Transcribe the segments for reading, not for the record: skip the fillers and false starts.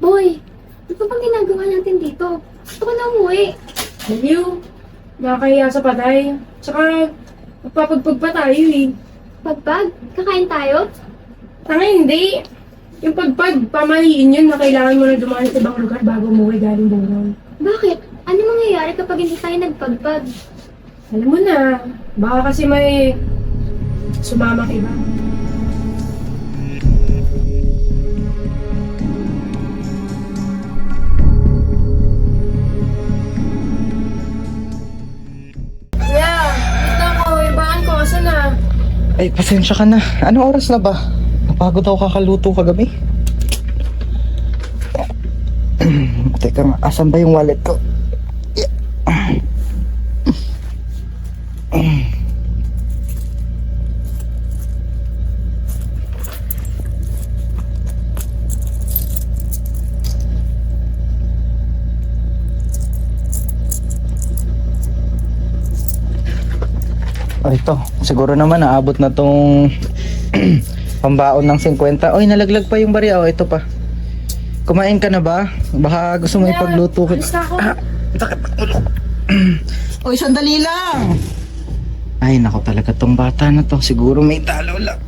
Boy, ano pa bang ginagawa natin dito? Gusto ko na umuwi. Baliw, nakakahiya sa patay. Tsaka, magpapagpag pa tayo eh. Pagpag, kakain tayo? Tanga hindi. Yung pagpag, pamahiin yun na kailangan mo na dumaan sa ibang lugar bago umuwi galing buwan. Bakit? Ano mangyayari kapag hindi tayo nagpagpag? Alam mo na, baka kasi may sumama ka iba. Kuya, wait lang ako. Ibaan ko. Asan na? Ay, pasensya ka na. Anong oras na ba? Napagod ako kakaluto kagabi. Teka nga, asan ba yung wallet ko? Oh, ito. Siguro naman naabot na tong pambaon ng 50. Oy, nalaglag pa yung barya. Oh, ito pa. Kumain ka na ba? Baka gusto mo ipagluto ko. Alis na ako. Oy, sandali lang! Ay, nako talaga tong bata na to. Siguro may dalaw lang.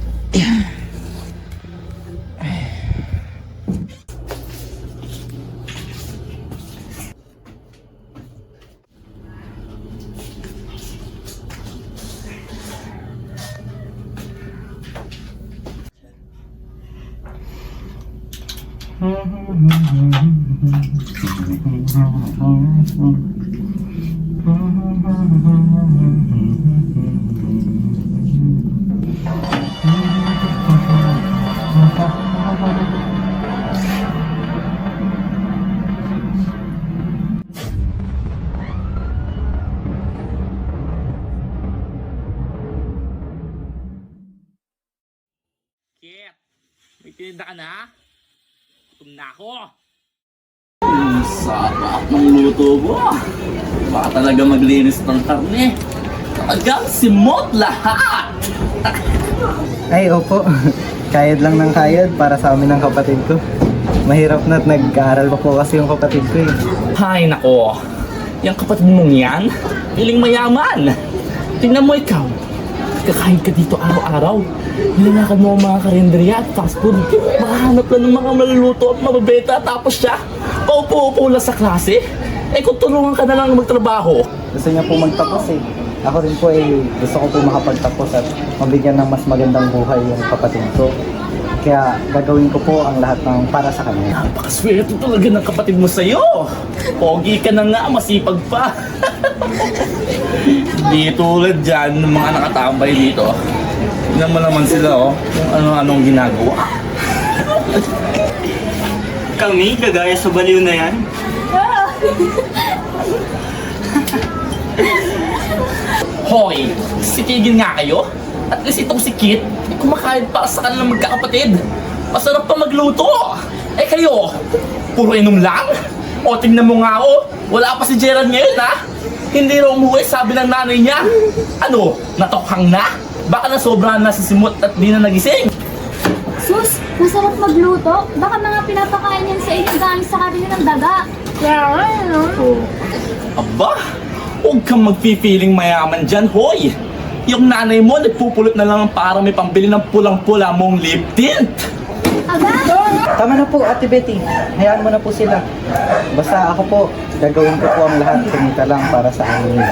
Kit, may tinda ka na? Gutom na ako. Sarap ng luto mo. Baka talaga maglinis ng karne. Talagang simot lahat. Ay, opo. Kayod lang ng kayod para sa amin ng kapatid ko. Mahirap na't nag-aaral pa po kasi yung kapatid ko eh. Hay nako, yung kapatid mong yan, piling mayaman. Tingnan mo ikaw, kakain ka dito araw-araw. Nilalakad mo ang mga karinderya at fast food. Makahanap lang ng mga maluluto at mababenta tapos siya, paupo-upo lang sa klase. Eh kung tulungan ka na lang magtrabaho. Gusto niya po magtapos eh. Ako rin po eh, gusto ko po makapagtapos at mabigyan ng mas magandang buhay yung kapatid ko. Kaya gagawin ko po ang lahat ng para sa kanya. Napakaswerte talaga ng kapatid mo sa'yo. Pogi ka na nga, masipag pa. Di tulad dyan ng mga nakatambay dito. Tignan mo naman sila kung ano-anong ginagawa. Kami, kagaya sa baliw na yan. Hoy, sitigil nga kayo. At least itong si Kit, kumakain para sa kanilang magkakapatid. Masarap pa magluto. Eh kayo, puro inom lang? O tingnan mo nga wala pa si Gerald ngayon ha? Hindi raw umuwi, sabi ng nanay niya. Ano, natokhang na? Baka nasobrahan na si Simot at di na nagising. Sus, masarap magluto. Baka mga pinapakain yan sa inyo galing sa karne ng daga. Kaya nga, ano? Aba, huwag kang magpipiling mayaman dyan, hoy. Yung nanay mo, nagpupulot na lang para may pambili ng pulang-pula mong lip tint. Aba? Tama na po, Ate Betty. Hayaan mo na po sila. Basta ako po, gagawin ko po ang lahat. Kumita lang para sa amin.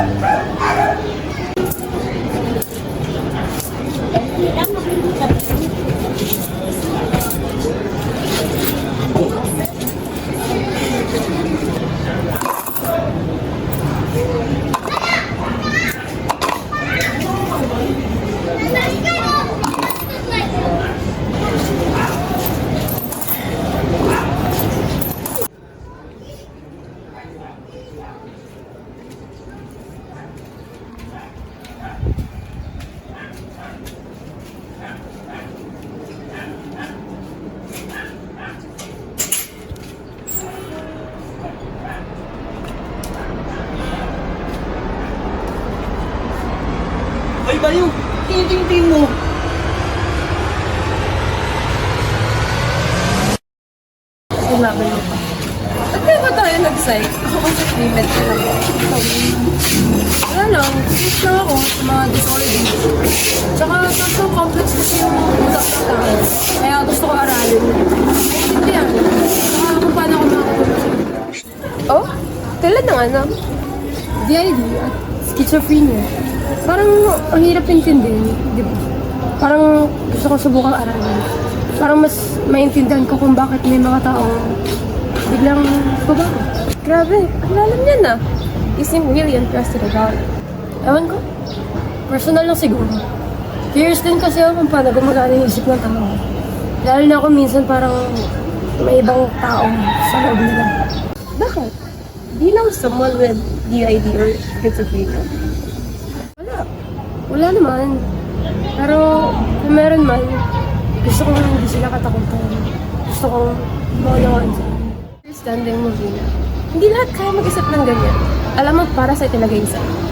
Ay, baliw! Tingin mo! Paglaban mo pa. Ba't kaya ba tayo nag-psych? Ako kasi payment ka lang. Wala lang, fit lang ako sa mga disorders. Tsaka social complex kasi yung utak ng tao. Kaya gusto ko aralin. Hindi yan. Tsaka kung paano ako makakatulog sa'yo. Oh? Kailan ng ano? DID at schizophrenia. Parang ang hirap intindihin, di ba? Parang gusto ko subukang aralin. Parang mas maintindihan ko kung bakit may mga taong biglang babago. Grabe, ang lalim niya na. You seem really interested about it. Ewan ko, personal lang siguro. Curious din kasi ako kung paano gumagana yung isip ng tao. Lalo na ako minsan parang may ibang taong sa loob nila. Bakit? Do you know someone with DID or schizophrenia? Wala naman. Pero kung meron man, gusto kong hindi sila katakutan. Gusto kong maunawaan sila. Understanding mo, Vina. Hindi lahat kaya mag-isip ng ganyan. Alam mo, para sa talaga yung sa'yo.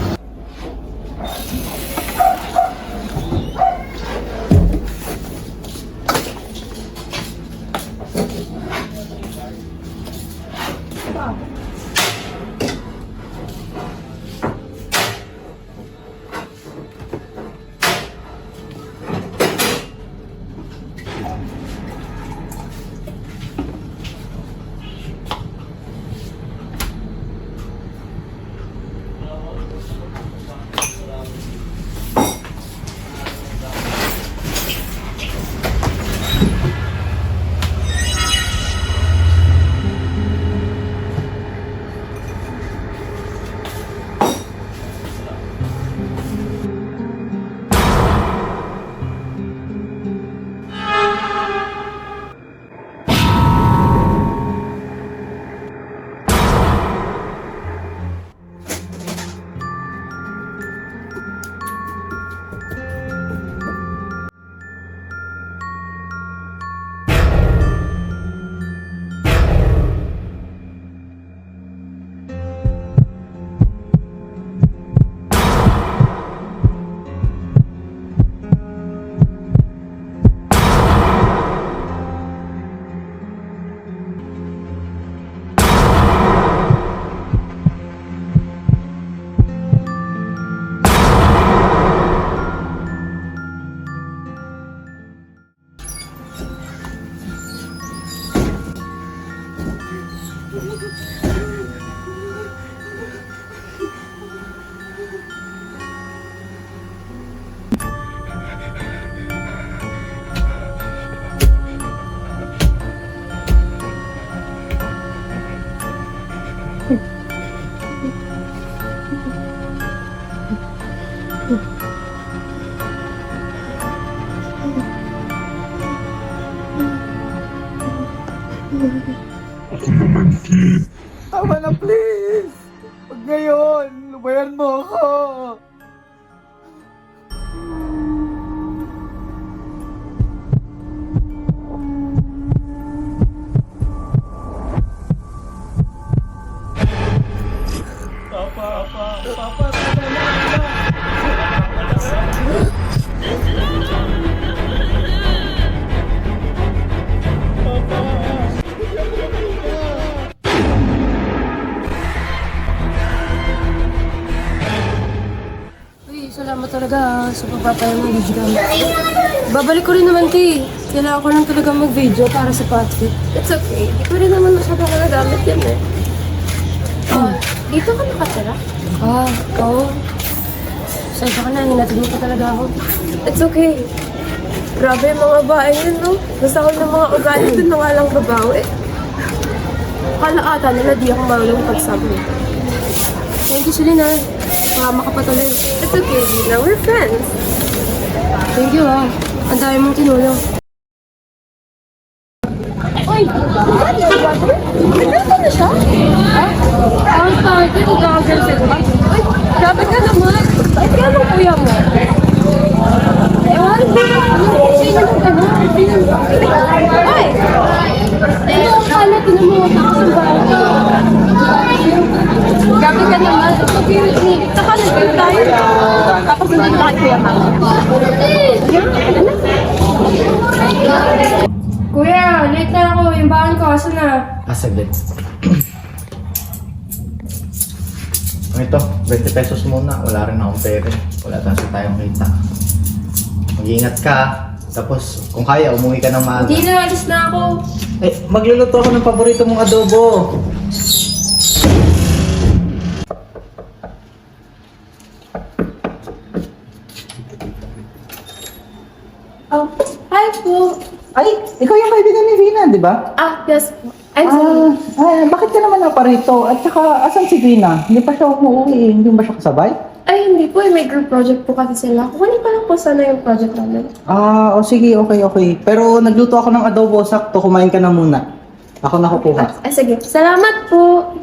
Tama na, please! Huwag ngayon! Lubayan mo ako! Uy, salamat talaga sa pagpapaya ng video gamit. Babalik ko rin naman, Ti. Kailangan ko lang talaga mag-video para sa Patfit. It's okay. Di ko rin naman masyadong nagagamit yan eh. Oh, dito ka nakatira? Oo. Sensya ka na, hinatid mo pa talaga ako. It's okay. Grabe yung mga bahay yun, no? Basta ako ng mga ugali dun na nga lang babawi. Akala ata nila di ako marunong pagsabi. Thank you, Selena. Pakama ka pa tuloy. It's okay, Lina. We're friends. Thank you, ah. Ang dami mong tinulong. Uy! Nagkata na siya? Ha? Ang party ko gagawin sa diba? Uy! Grabe ka naman! Ay, kaya nung kuya mo? Ewan ba? Sino nung ano? Ay! Ano ang kala? Tinamawag ako sa bahay. Grabe ka naman. Security. Saka nag-girl tayo. Tapos nandun ka kay kuya ka. Kuya, late na ako. Yung baon ko. Asan na? Saglit. Ito, 20 pesos muna. Wala rin akong pera. Wala tayong kita. Mag-iingat ka. Tapos, kung kaya, umuwi ka ng maaga. Hindi na, alis na ako. Eh, magluluto ako ng paborito mong adobo. Oh, hi po. Ay, ikaw yung kaibigan ni Vina, di ba? Ah, yes po. I'm sorry. Bakit ka naman naparito? At saka, asan si Vina? Hindi pa siya umuwi. Hindi ba siya kasabay? Ay, hindi po. May group project po kasi sila. Kukunin pa lang po sana yung project namin. Sige, okay. Pero nagluto ako ng adobo, sakto, kumain ka na muna. Ako na kukuha. Ay, sige. Salamat po.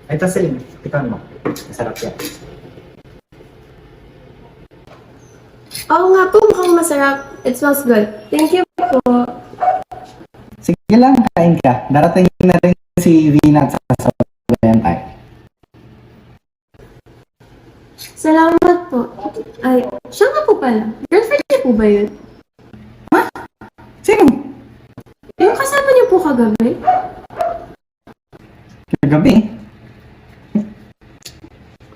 Ay, Tassin, tikan mo. Masarap yan. Oo nga po, mukhang masarap. It smells good. Thank you po. Sige lang, kain ka. Darating na rin si Vina at sasabayan tayo. Salamat po. Ay, siya nga po pala. Girlfriend niyo po ba yun? Sino? Yung kasama niyo po kagabi? Kagabi?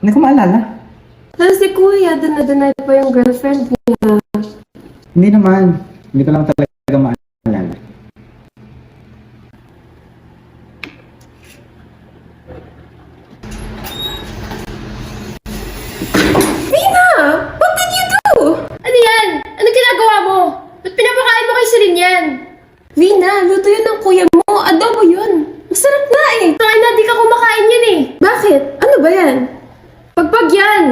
Hindi ko maalala. Pero si Kuya, deny pa yung girlfriend niya. Hindi naman. Hindi ko lang talaga maalala. Vina! What did you do? Ano yan? Ano ginagawa mo? Ba't pinapakain mo kay Celine yan? Vina, luto yun ng kuya mo. Adobo yun. Masarap nga eh. Kaya na di ka kumakain yan eh. Bakit? Ano ba yan? Pagpag yan.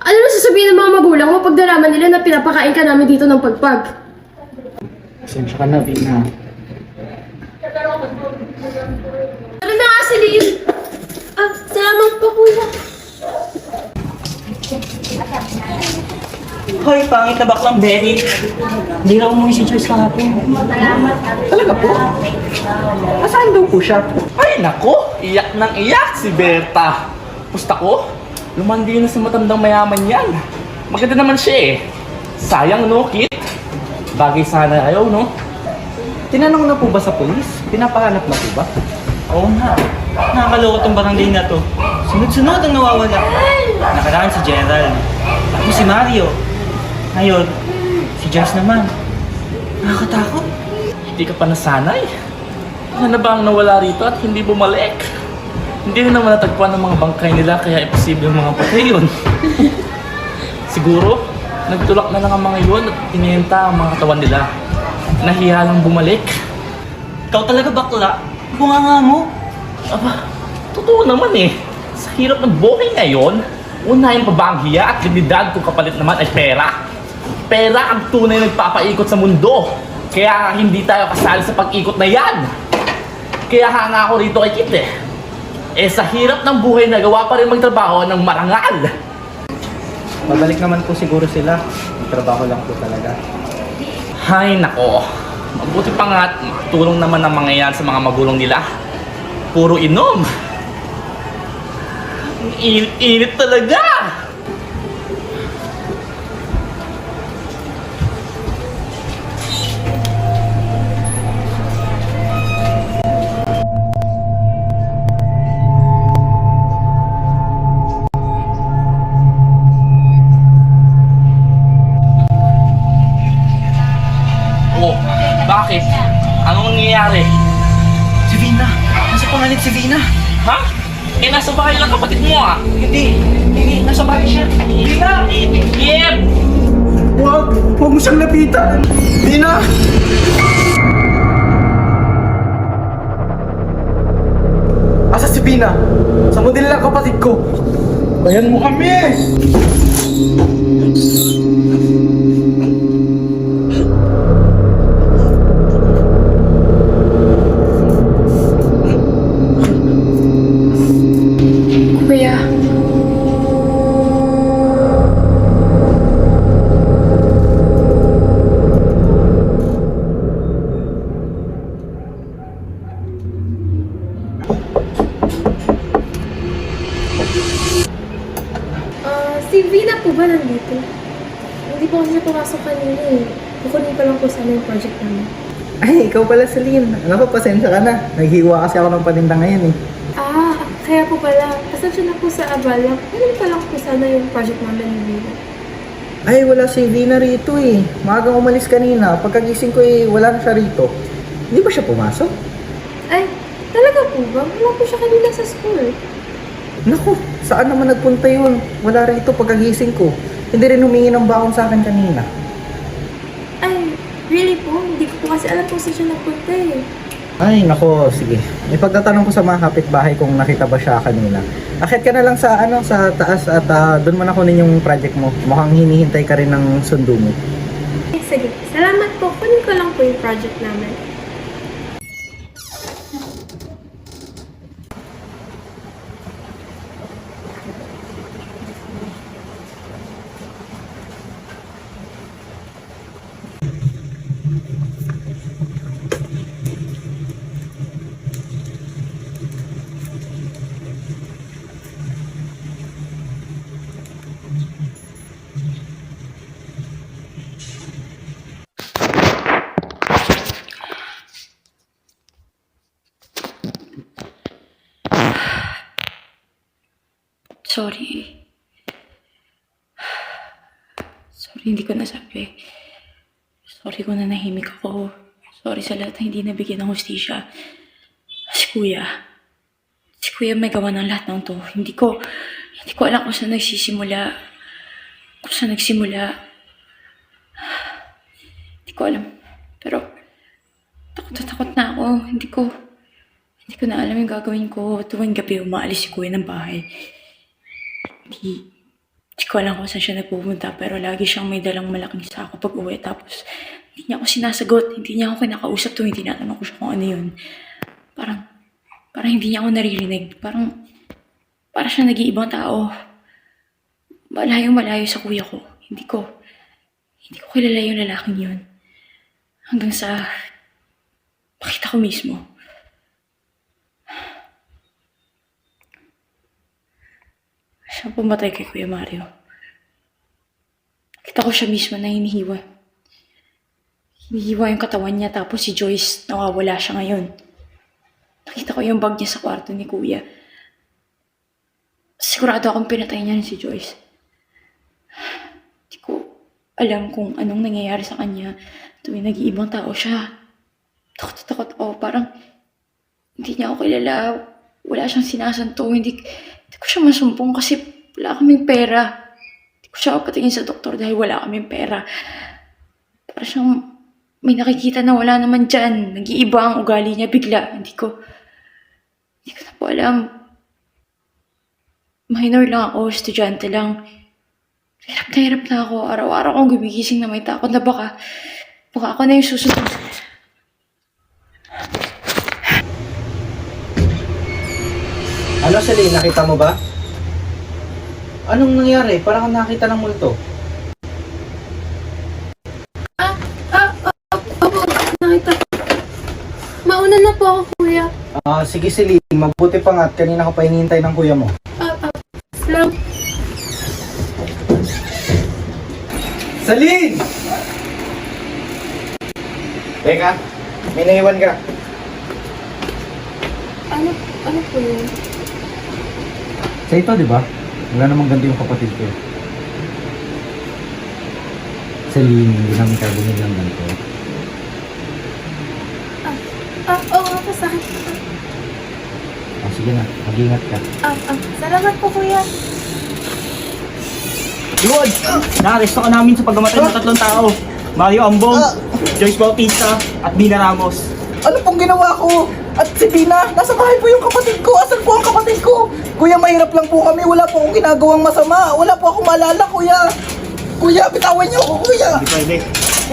Ano na sasabihin ng mga magulang mo pag nalaman nila na pinapakain ka namin dito ng pagpag? Pasensya ka na, Vina. Ano na nga, Celine? Salamat po kuya. Hoy, pangit na baklang Berry. Hindi na umuwi si Joyce kahapon. Talaga po? Asaan daw po siya? Ay, nako! Iyak nang iyak si Berta. Pusta ko? Lumandi na sa matandang mayaman yan. Maganda naman siya eh. Sayang no, Kit? Bagay sana ayaw, no? Tinanong na po ba sa polis? Pinapahanap na po ba? Oo nga. Nakakaloko tong barangay na to. Sunod-sunod ang nawawala. Nakaraan si Gerald. Tapos si Mario. Ngayon, si Joyce naman. Nakakatakot. Hindi ka pa nasanay. Ano na ba ang nawala rito at hindi bumalik? Hindi rin naman natagpuan ng mga bangkay nila kaya imposible ang mga patay yun. Siguro, nagtulak na lang ang mga yun at pinenta ang mga katawan nila. Nahiya lang bumalik. Ikaw talaga bakla. Bunganga mo. Aba, totoo naman eh. Sa hirap ng buhay ngayon, unahin pa ba ang hiya at dignidad kung kapalit naman ay pera? Pera ang tunay nagpapaikot sa mundo. Kaya nga hindi tayo kasali sa pag-ikot na yan. Kaya hanga ako rito kay Kit eh. Sa hirap ng buhay nagawa pa rin magtrabaho ng marangal. Babalik naman po siguro sila. Trabaho lang po talaga. Hay nako. Mabuti pa nga at makatulong naman ang mga yan sa mga magulang nila. Puro inom. Ang init talaga. Oh, bakit? Anong nangyayari? Si Vina. Nasa pangalit si Vina. Ha? Nasa bahay lang kapatid mo ah. Hindi. Nasa bahay siya. Vina! Yep! Huwag mo siyang lapitan! Vina! Asa si Vina? Sa mo din lang kapatid ko. Bayan mo kami! Kuya. Si Vina po ba nandito? ko lang po sana yung project namin. Ay, ikaw pala, Celine. Naku, pasensya ka na. Naghiwa kasi ako ng paninda ngayon eh. Ah, kaya po pala. Pasensya na po sa abala. Ganun pa lang po sana yung project namin ni Vina. Ay, wala si Vina rito eh. Maagang umalis kanina. Pagkagising ko eh, wala na siya rito. Hindi ba siya pumasok? Ay, talaga po ba? Wala po siya kanina sa school. Naku, saan naman nagpunta yun? Wala rito pagkagising ko. Hindi rin humingi ng baon sa akin kanina. Ay, really po? Hindi ko po kasi alam kung saan siya nagpunta eh. Ay, nako, sige. May pagtatanong ko sa mga kapitbahay kung nakita ba siya kanina. Akit ka na lang sa sa taas at doon mo na kunin yung project mo. Mukhang hinihintay ka rin ng sundo mo. Eh, sige. Salamat po. Kunin ko lang po yung project namin. Sorry. Sorry, hindi ko nasabi. Sorry kung nanahimik ako. Sorry sa lahat na hindi nabigyan ng hustisya. Si Kuya. Si Kuya may gawa ng lahat ng to. Hindi ko alam kung saan nagsisimula. Kung saan nagsimula. Hindi ko alam. Pero, takot na ako. Hindi ko na alam yung gagawin ko. Tuwing gabi umaalis si Kuya ng bahay. Hindi ko alam kung saan siya nagpupunta, pero lagi siyang may dalang malaking sako pag uwi. Tapos, hindi niya ako sinasagot. Hindi niya ako kinakausap tuwing tinatanong ko siya kung ano yun. Parang hindi niya ako naririnig. Parang siya nag-iibang tao. Malayo sa kuya ko. Hindi ko kilala yung lalaking yun. Hanggang sa makita ko mismo. Siya pumatay kay Kuya Mario. Kita ko siya mismo na hinihiwa. Hinihiwa yung katawan niya, tapos si Joyce, nawawala siya ngayon. Nakita ko yung bag niya sa kwarto ni Kuya. Sigurado akong pinatay niya rin si Joyce. Hindi ko alam kung anong nangyayari sa kanya tuwing nag-iibang tao siya. Takot ako. Parang hindi niya ako kilala. Wala siyang sinasanto. Hindi ko siya masumpong kasi wala kaming pera. Hindi ko siya patingin sa doktor dahil wala kaming pera. Parang siyang may nakikita na wala naman dyan. Nag-iiba ang ugali niya bigla. Hindi ko na po alam. Minor lang ako, estudyante lang. Hirap na ako. Araw-araw akong gumigising na may takot na baka ako na yung susunod. Ano, Celine, nakita mo ba? Anong nangyari? Parang nakita ng multo. Opo, nakita ko. Mauna na po ako, Kuya. Sige, Celine, mabuti pa nga at kanina ko pa hinihintay ng kuya mo. Salamat. Celine! Teka, may naiwan ka. Ano po yun? Sa ito, di ba? Wala namang ganito yung kapatid ko. Celine, hindi namin tayo bumili ng ganito. Oo, sakit. Sige na, mag-ingat ka. Salamat po, Kuya. Good! Na-arresto ka namin sa pagkamatay ng 3 tao. Mario Ambong, Joyce Bautista, at Bina Ramos. Ano pong ginawa ko? At si Bina, nasa bahay po yung kapatid ko. Asan po ang kapatid ko? Kuya, mahirap lang po kami. Wala po akong ginagawang masama. Wala po akong maalala, kuya. Kuya, bitawan niyo ako, kuya. Hindi pwede.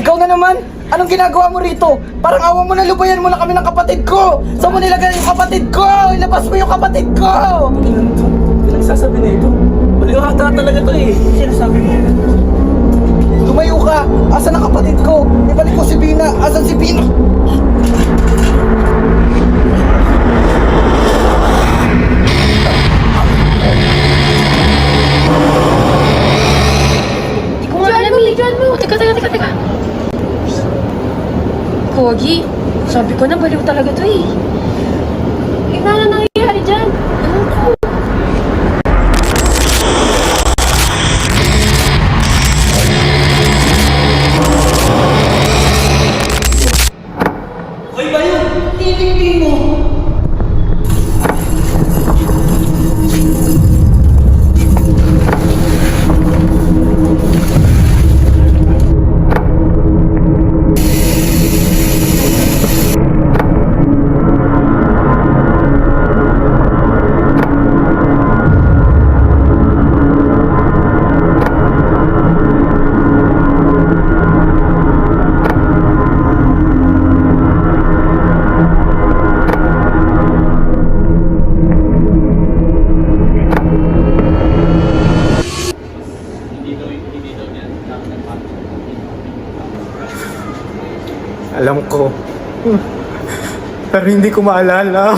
Ikaw na naman. Anong ginagawa mo rito? Parang awa mo na, lubayan mo na kami ng kapatid ko. Saan mo nilagay yung kapatid ko? Ilabas mo yung kapatid ko. Pinagsasabi na ito. Baliwata talaga to eh. Sinasabi mo? Tumayo ka. Asan ang kapatid ko? Ibalik mo si Bina. Asan si Bina? Hindi ko nga alam eh. Teka. Pogi, sabi ko na baliw talaga to eh. Tingnan na nangyayari dyan. Ano ko? Hoy, Bayo! Titingting mo! Alam ko. Pero hindi ko maalala.